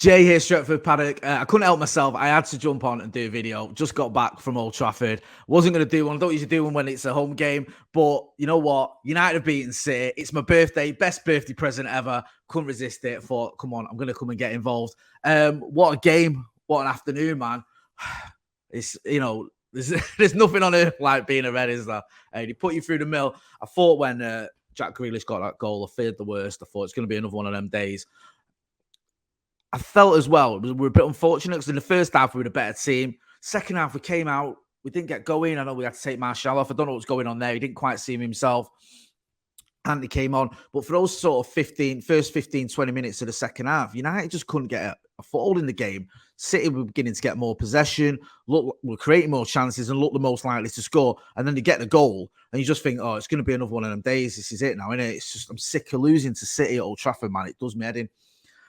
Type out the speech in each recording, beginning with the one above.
Jay here, Stretford, Paddock. I couldn't help myself. I had to jump on and do a video. Just got back from Old Trafford. Wasn't going to do one. I don't usually do one when it's a home game. But you know what? United have beaten City. It's my birthday. Best birthday present ever. Couldn't resist it. Thought, come on, I'm going to come and get involved. What a game. What an afternoon, man. It's, there's nothing on earth like being a Red, is there? They put you through the mill. I thought when Jack Grealish got that goal, I feared the worst. I thought it's going to be another one of them days. I felt as well, we were a bit unfortunate because in the first half we were a better team. Second half we came out, we didn't get going. I know we had to take Martial off. I don't know what's going on there. He didn't quite see him himself. And he came on. But for those sort of first 15, 20 minutes of the second half, United just couldn't get a foothold in the game. City were beginning to get more possession, were creating more chances and looked the most likely to score. And then they get the goal and you just think, oh, it's going to be another one of them days. This is it now, isn't it? It's just, I'm sick of losing to City at Old Trafford, man. It does me head in.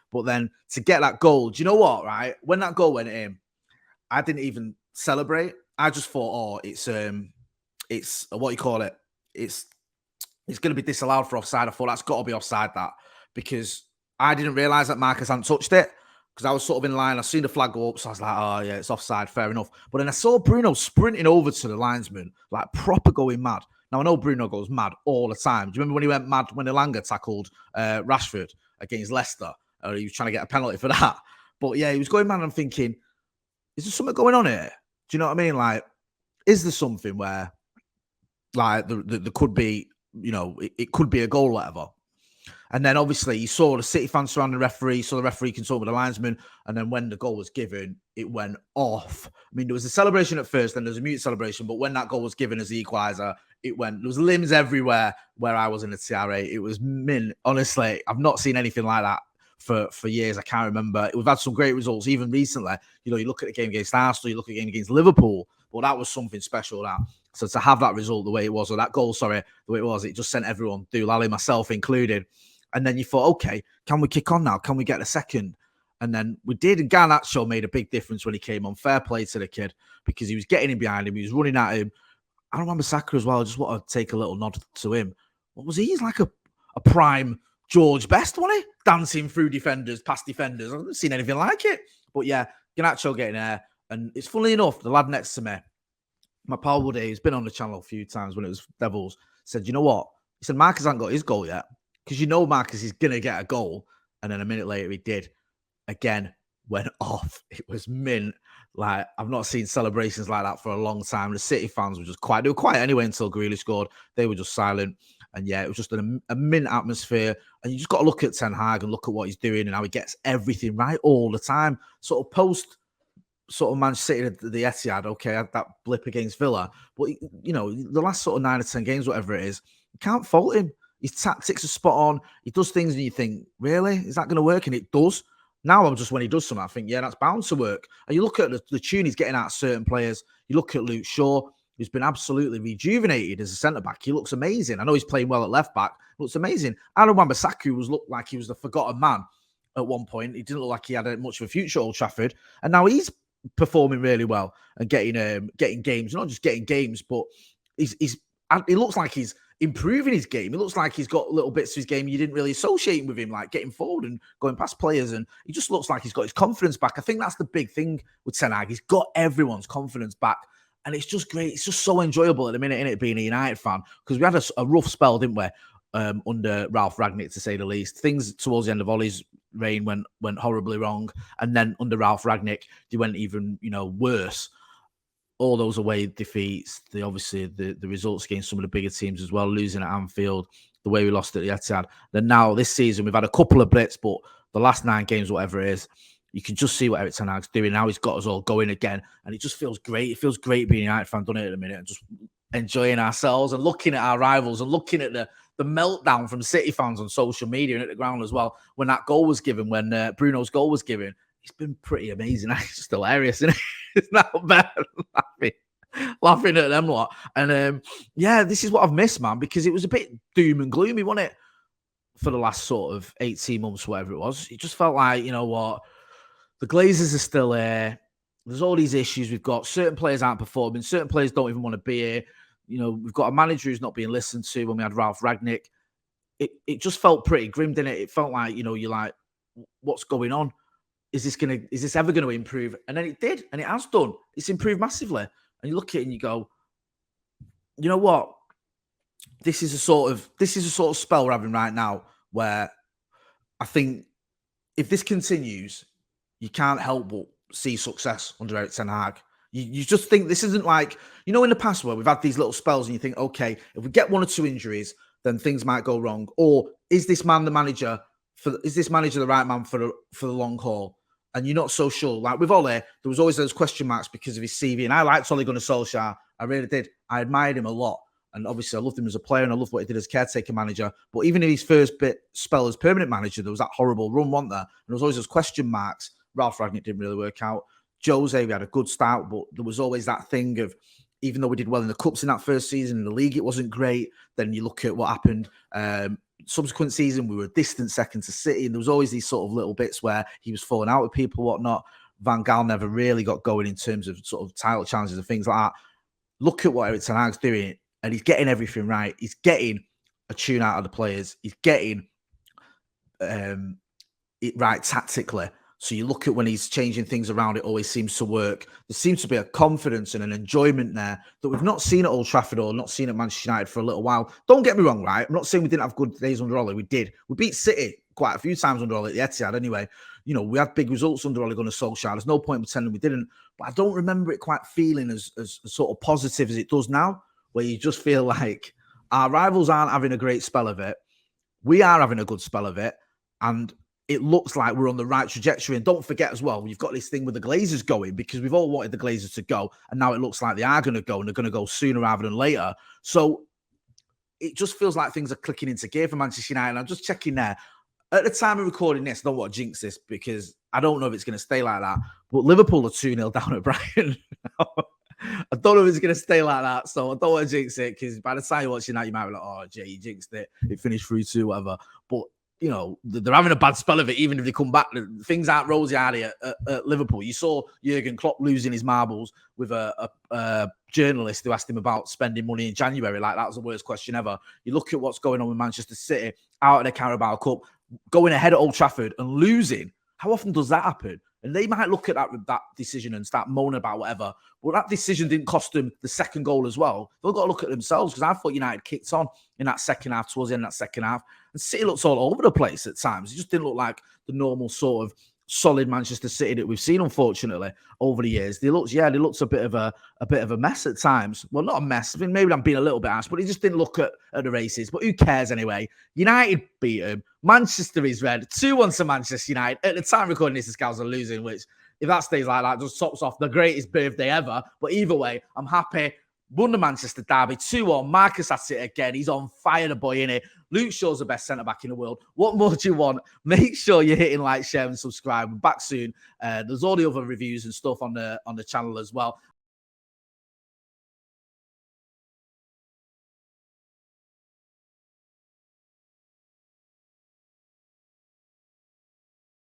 But then to get that goal, do you know what, right? When that goal went in, I didn't even celebrate. I just thought, oh, it's what you call it? It's going to be disallowed for offside. I thought that's got to be offside, that, because I didn't realise that Marcus hadn't touched it because I was sort of in line. I seen the flag go up, so I was like, oh, yeah, it's offside, fair enough. But then I saw Bruno sprinting over to the linesman, like proper going mad. Now, I know Bruno goes mad all the time. Do you remember when he went mad when Elanga tackled Rashford against Leicester? He was trying to get a penalty for that. But yeah, he was going mad. I'm thinking, is there something going on here? Do you know what I mean? Like, is there something where, like, there could be, it could be a goal or whatever? And then obviously you saw the City fans surround the referee, so the referee consulted with the linesman. And then when the goal was given, it went off. I mean, there was a celebration at first, then there was a mute celebration. But when that goal was given as the equalizer, there was limbs everywhere where I was in the TRA. It was mint. Honestly, I've not seen anything like that for years. I can't remember. We've had some great results even recently. You look at the game against Arsenal, you look at the game against Liverpool, but that was something special, that. So to have that result the way it was, or that goal, sorry, the way it was, it just sent everyone doolally, myself included. And then you thought, okay, can we kick on now? Can we get a second? And then we did, and Garnacho made a big difference when he came on. Fair play to the kid, because he was getting in behind him, he was running at him. I remember Saka as well. I just want to take a little nod to him. What was he? He's like a prime George Best, wasn't he? Dancing through defenders, past defenders. I haven't seen anything like it. But yeah, Garnacho getting there. And it's funny enough, the lad next to me, my pal Woody, who's been on the channel a few times when it was Devils, said, you know what? He said, Marcus hasn't got his goal yet. Because Marcus is going to get a goal. And then a minute later, he did. Again, went off. It was mint. Like, I've not seen celebrations like that for a long time. The City fans were just quiet. They were quiet anyway until Grealish scored. They were just silent. And yeah, it was just a mint atmosphere. And you just got to look at Ten Hag and look at what he's doing and how he gets everything right all the time. Sort of post Manchester City at the Etihad, okay, had that blip against Villa. But, the last sort of 9 or 10 games, whatever it is, you can't fault him. His tactics are spot on. He does things and you think, really? Is that going to work? And it does. Now, when he does something, I think, yeah, that's bound to work. And you look at the tune he's getting out of certain players. You look at Luke Shaw, who's been absolutely rejuvenated as a centre-back. He looks amazing. I know he's playing well at left-back. Looks amazing. Aaron Wan-Bissaka looked like he was the forgotten man at one point. He didn't look like he had much of a future at Old Trafford. And now he's performing really well and getting games. Not just getting games, but he looks like he's improving his game. It looks like he's got little bits of his game you didn't really associate with him, like getting forward and going past players. And he just looks like he's got his confidence back. I think that's the big thing with Ten Hag. He's got everyone's confidence back. And it's just great. It's just so enjoyable at the minute, innit, being a United fan. Because we had a rough spell, didn't we, under Ralph Rangnick, to say the least. Things towards the end of Ollie's reign went horribly wrong. And then under Ralph Rangnick, they went even, worse. All those away defeats, the results against some of the bigger teams as well, losing at Anfield, the way we lost at the Etihad. Then now this season, we've had a couple of blitz, but the last 9 games, whatever it is, you can just see what Eric Ten Hag's doing. Now he's got us all going again, and it just feels great. It feels great being a United fan, doesn't it, at the minute, and just enjoying ourselves and looking at our rivals and looking at the meltdown from City fans on social media and at the ground as well. When that goal was given, when Bruno's goal was given, it's been pretty amazing. It's just hilarious, isn't it? It's not bad. Laughing at them lot. And yeah, this is what I've missed, man, because it was a bit doom and gloomy, wasn't it? For the last sort of 18 months, whatever it was. It just felt like, you know what, the Glazers are still here. There's all these issues. We've got certain players aren't performing. Certain players don't even want to be here. We've got a manager who's not being listened to. When we had Ralph Rangnick, it just felt pretty grim, didn't it? It felt like, you're like, what's going on? is this ever going to improve? And then it did, and it has done. It's improved massively. And you look at it and you go, you know what? This is a sort of spell we're having right now where I think if this continues, you can't help but see success under Eric Ten Hag. You just think this isn't like, in the past where we've had these little spells and you think, okay, if we get one or two injuries, then things might go wrong. Or is this man the manager is this manager the right man for the long haul? And you're not so sure. Like with Ole, there was always those question marks because of his CV. And I liked Ole Gunnar Solskjaer. I really did. I admired him a lot. And obviously I loved him as a player and I loved what he did as caretaker manager. But even in his first spell as permanent manager, there was that horrible run, wasn't there? And there was always those question marks. Ralph Ragnick didn't really work out. Jose, we had a good start, but there was always that thing of, even though we did well in the Cups in that first season, in the league it wasn't great. Then you look at what happened. Subsequent season, we were a distant second to City, and there was always these sort of little bits where he was falling out with people, whatnot. Van Gaal never really got going in terms of sort of title challenges and things like that. Look at what Eric Ten Hag's doing, and he's getting everything right. He's getting a tune out of the players. He's getting it right tactically. So you look at when he's changing things around, it always seems to work. There seems to be a confidence and an enjoyment there that we've not seen at Old Trafford or not seen at Manchester United for a little while. Don't get me wrong, right? I'm not saying we didn't have good days under Ole. We did. We beat City quite a few times under Ole at the Etihad anyway. We had big results under Ole Gunnar Solskjaer. There's no point pretending we didn't. But I don't remember it quite feeling as sort of positive as it does now, where you just feel like our rivals aren't having a great spell of it. We are having a good spell of it. And it looks like we're on the right trajectory. And don't forget as well, you've got this thing with the Glazers going, because we've all wanted the Glazers to go. And now it looks like they are going to go, and they're going to go sooner rather than later. So it just feels like things are clicking into gear for Manchester United. And I'm just checking there. At the time of recording this, I don't want to jinx this because I don't know if it's going to stay like that. But Liverpool are 2-0 down at Brighton. I don't know if it's going to stay like that. So I don't want to jinx it, because by the time you're watching that, you might be like, oh, Jay, you jinxed it. It finished 3-2, whatever. But they're having a bad spell of it, even if they come back. Things aren't rosy at Liverpool. You saw Jurgen Klopp losing his marbles with a journalist who asked him about spending money in January. Like, that was the worst question ever. You look at what's going on with Manchester City out of the Carabao Cup, going ahead at Old Trafford and losing. How often does that happen? And they might look at that decision and start moaning about whatever. But that decision didn't cost them the second goal as well. They've got to look at themselves, because I thought United kicked on in that second half, towards the end of that second half. And City looks all over the place at times. It just didn't look like the normal sort of solid Manchester City that we've seen, unfortunately, over the years. They looked a bit of a mess at times. Well, not a mess. I mean, maybe I'm being a little bit harsh, but he just didn't look at the races. But who cares anyway? United beat him. Manchester is red. 2-1 to Manchester United. At the time recording this, the Scouts are losing, which, if that stays like that, just tops off the greatest birthday ever. But either way, I'm happy. Won the Manchester derby 2-1. Marcus has it again. He's on fire, the boy, innit? Luke Shaw's the best centre-back in the world. What more do you want? Make sure you're hitting like, share, and subscribe. We're back soon. There's all the other reviews and stuff on the channel as well.